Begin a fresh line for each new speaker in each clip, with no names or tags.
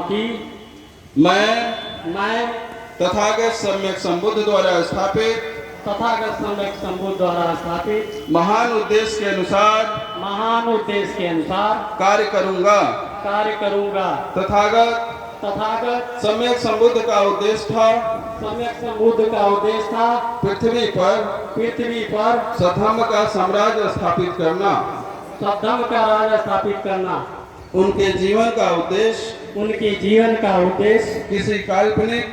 कि
मैं तथागत सम्यक संबुद्ध द्वारा स्थापित महान उद्देश्य के अनुसार कार्य करूंगा। तथागत सम्यक संबुद्ध का उद्देश्य था पृथ्वी पर सद्धम्म का साम्राज्य स्थापित करना। उनके जीवन का उद्देश्य किसी काल्पनिक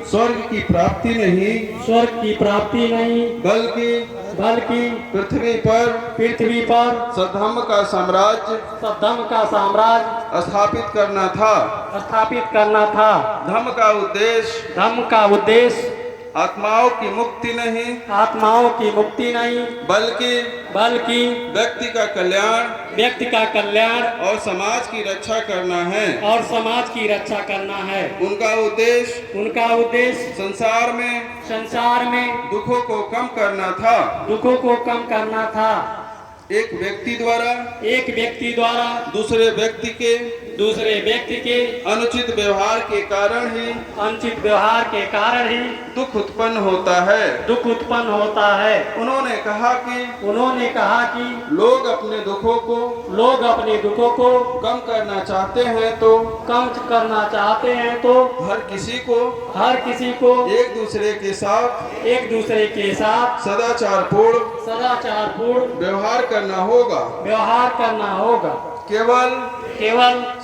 स्वर्ग की प्राप्ति नहीं, बल्कि पृथ्वी पर सद्धम्म का साम्राज्य स्थापित करना था। धम्म का उद्देश्य आत्माओं की मुक्ति नहीं, बल्कि व्यक्ति का कल्याण और समाज की रक्षा करना है। उनका उद्देश्य संसार में दुखों को कम करना था। एक व्यक्ति द्वारा दूसरे व्यक्ति के अनुचित व्यवहार के कारण ही दुख उत्पन्न होता है। उन्होंने कहा कि लोग अपने दुखों को कम करना चाहते हैं तो हर किसी को एक दूसरे के साथ सदाचारपूर्ण व्यवहार करना होगा। केवल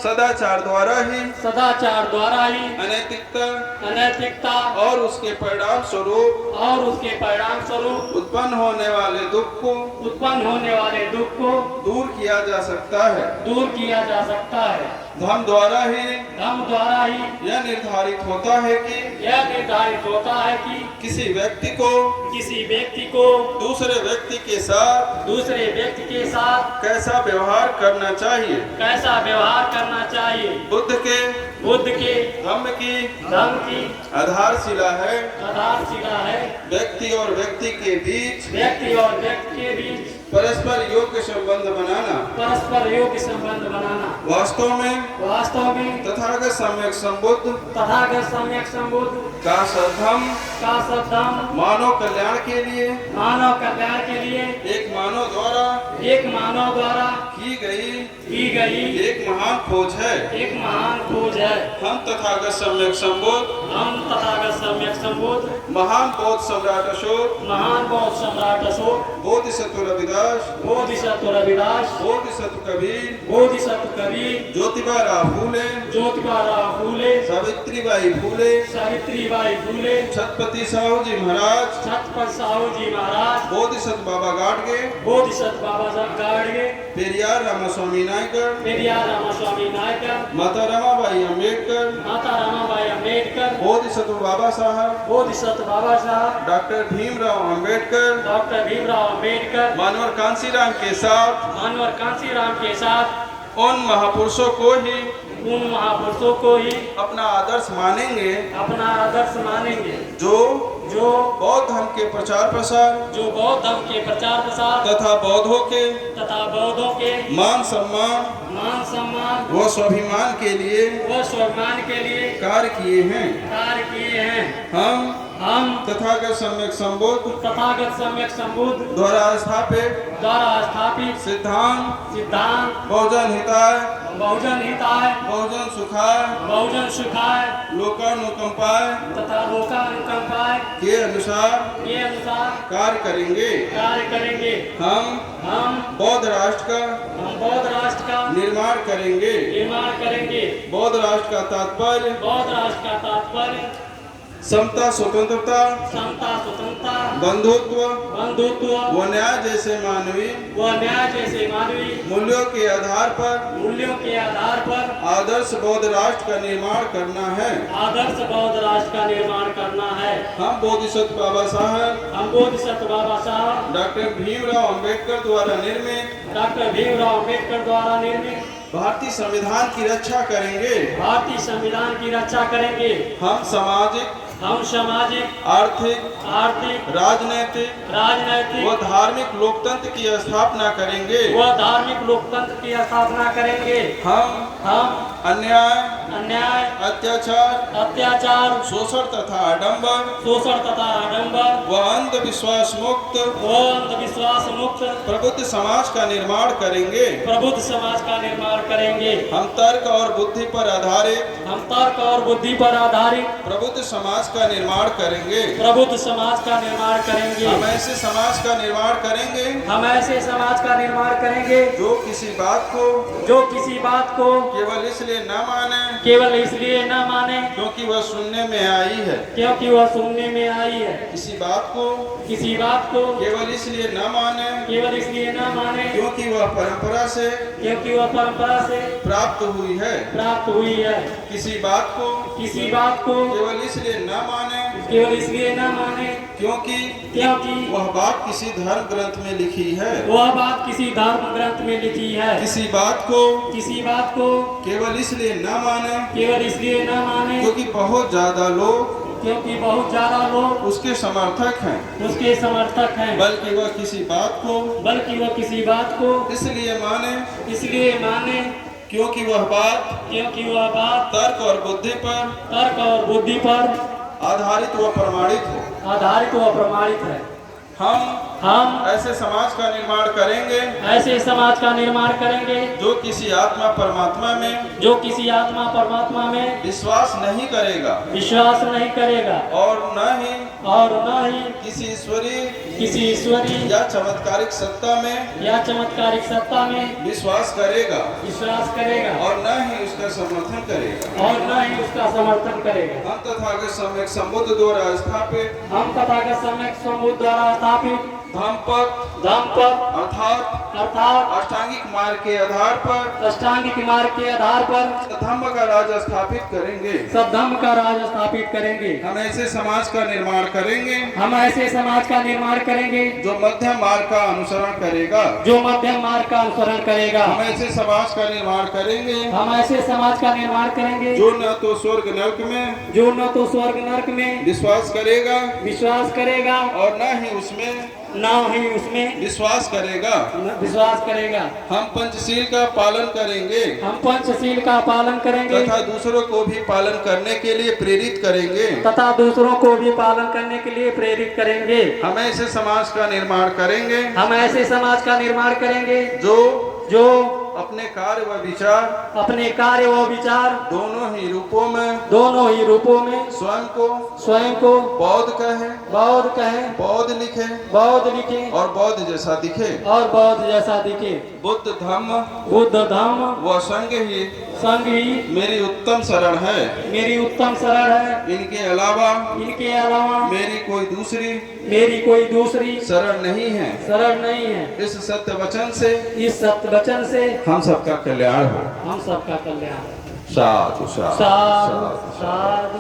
सदाचार द्वारा ही अनैतिकता और उसके परिणाम स्वरूप उत्पन्न होने वाले दुख को दूर किया जा सकता है। धर्म द्वारा ही यह निर्धारित होता है कि किसी व्यक्ति को दूसरे व्यक्ति के साथ कैसा व्यवहार करना चाहिए। बुद्ध के धम्म की आधारशिला है व्यक्ति और व्यक्ति के बीच परस्पर योग्य संबंध बनाना। वास्तव में तथागत सम्यक संबुद्ध का सद्धम्म मानव कल्याण के लिए एक मानव द्वारा की गई एक महान खोज है। हम तथागत सम्यक संबुद्ध महान बौद्ध सम्राट अशोक बोधिसत्व रविदास बोधिसत्व कबीर ज्योतिबा फूले सावित्रीबाई फूले छत्रपति साहू जी महाराज बोधिसत्व बाबा गाडगे पेरियार रामास्वामी नायकर माता रमाबाई अम्बेडकर बोधिसत्व बाबा साहब डॉक्टर भीमराव अम्बेडकर मानवर कांसीराम के साथ उन महापुरुषों को ही अपना आदर्श मानेंगे जो बौद्ध धर्म के प्रचार प्रसार तथा बौद्धों के मान सम्मान व स्वाभिमान के लिए कार्य किए हैं। हम तथागत सम्यक संबुद्ध द्वारा स्थापित सिद्धांत बहुजन हिताय बहुजन सुखाय लोकानुकंपाय के अनुसार कार्य करेंगे। हम बौद्ध राष्ट्र का निर्माण करेंगे। बौद्ध राष्ट्र का तात्पर्य समता स्वतंत्रता बंधुत्व व न्याय जैसे मानवीय मूल्यों के आधार पर आदर्श बौद्ध राष्ट्र का निर्माण करना है। हम बोधिसत्व बाबा साहब डॉक्टर भीमराव अम्बेडकर द्वारा निर्मित भारतीय संविधान की रक्षा करेंगे। हम सामाजिक आर्थिक राजनैतिक व धार्मिक लोकतंत्र की स्थापना करेंगे। हम अन्याय,
अन्याय,
अत्याचार, शोषण तथा आडंबर व अंधविश्वास मुक्त प्रबुद्ध समाज का निर्माण करेंगे। हम तर्क और बुद्धि पर आधारित प्रबुद्ध समाज का निर्माण करेंगे। हम ऐसे समाज का निर्माण करेंगे जो किसी बात को केवल इसलिए न माने क्योंकि वह सुनने में आई है। किसी बात को केवल इसलिए न माने क्योंकि वह परंपरा से प्राप्त हुई है। किसी बात को केवल इसलिए न माने क्योंकि वह बात किसी धर्म ग्रंथ में लिखी है। किसी बात को केवल इसलिए न माने क्योंकि बहुत ज्यादा लोग उसके समर्थक हैं। बल्कि वह किसी बात को इसलिए माने क्योंकि वह बात तर्क और बुद्धि पर आधारित व प्रमाणित है। हम ऐसे समाज का निर्माण करेंगे जो किसी आत्मा परमात्मा में विश्वास नहीं करेगा और न ही किसी ईश्वरी या चमत्कारिक सत्ता में विश्वास करेगा और न ही उसका समर्थन करेगा। हम तथागत सम्यक संबुद्ध द्वारा स्थापित धम्मपद अर्थात अष्टांगिक मार्ग के आधार पर धम्म का राज स्थापित करेंगे। हम ऐसे समाज का निर्माण करेंगे जो मध्यम मार्ग का अनुसरण करेगा। हम ऐसे समाज का निर्माण करेंगे जो न तो स्वर्ग नरक में विश्वास करेगा और न ही उसमें विश्वास करेगा। हम पंचशील का पालन करेंगे तथा दूसरों को भी पालन करने के लिए प्रेरित करेंगे। हम ऐसे समाज का निर्माण करेंगे जो अपने कार्य व विचार दोनों ही रूपों में स्वयं को बौद्ध कहे, बौद्ध लिखे और बौद्ध जैसा दिखे। बुद्ध धम्म व संघ ही मेरी उत्तम शरण है। इनके अलावा मेरी कोई दूसरी शरण नहीं है। इस सत्य वचन से हम सबका कल्याण हो। साधु साधु साधु साधु।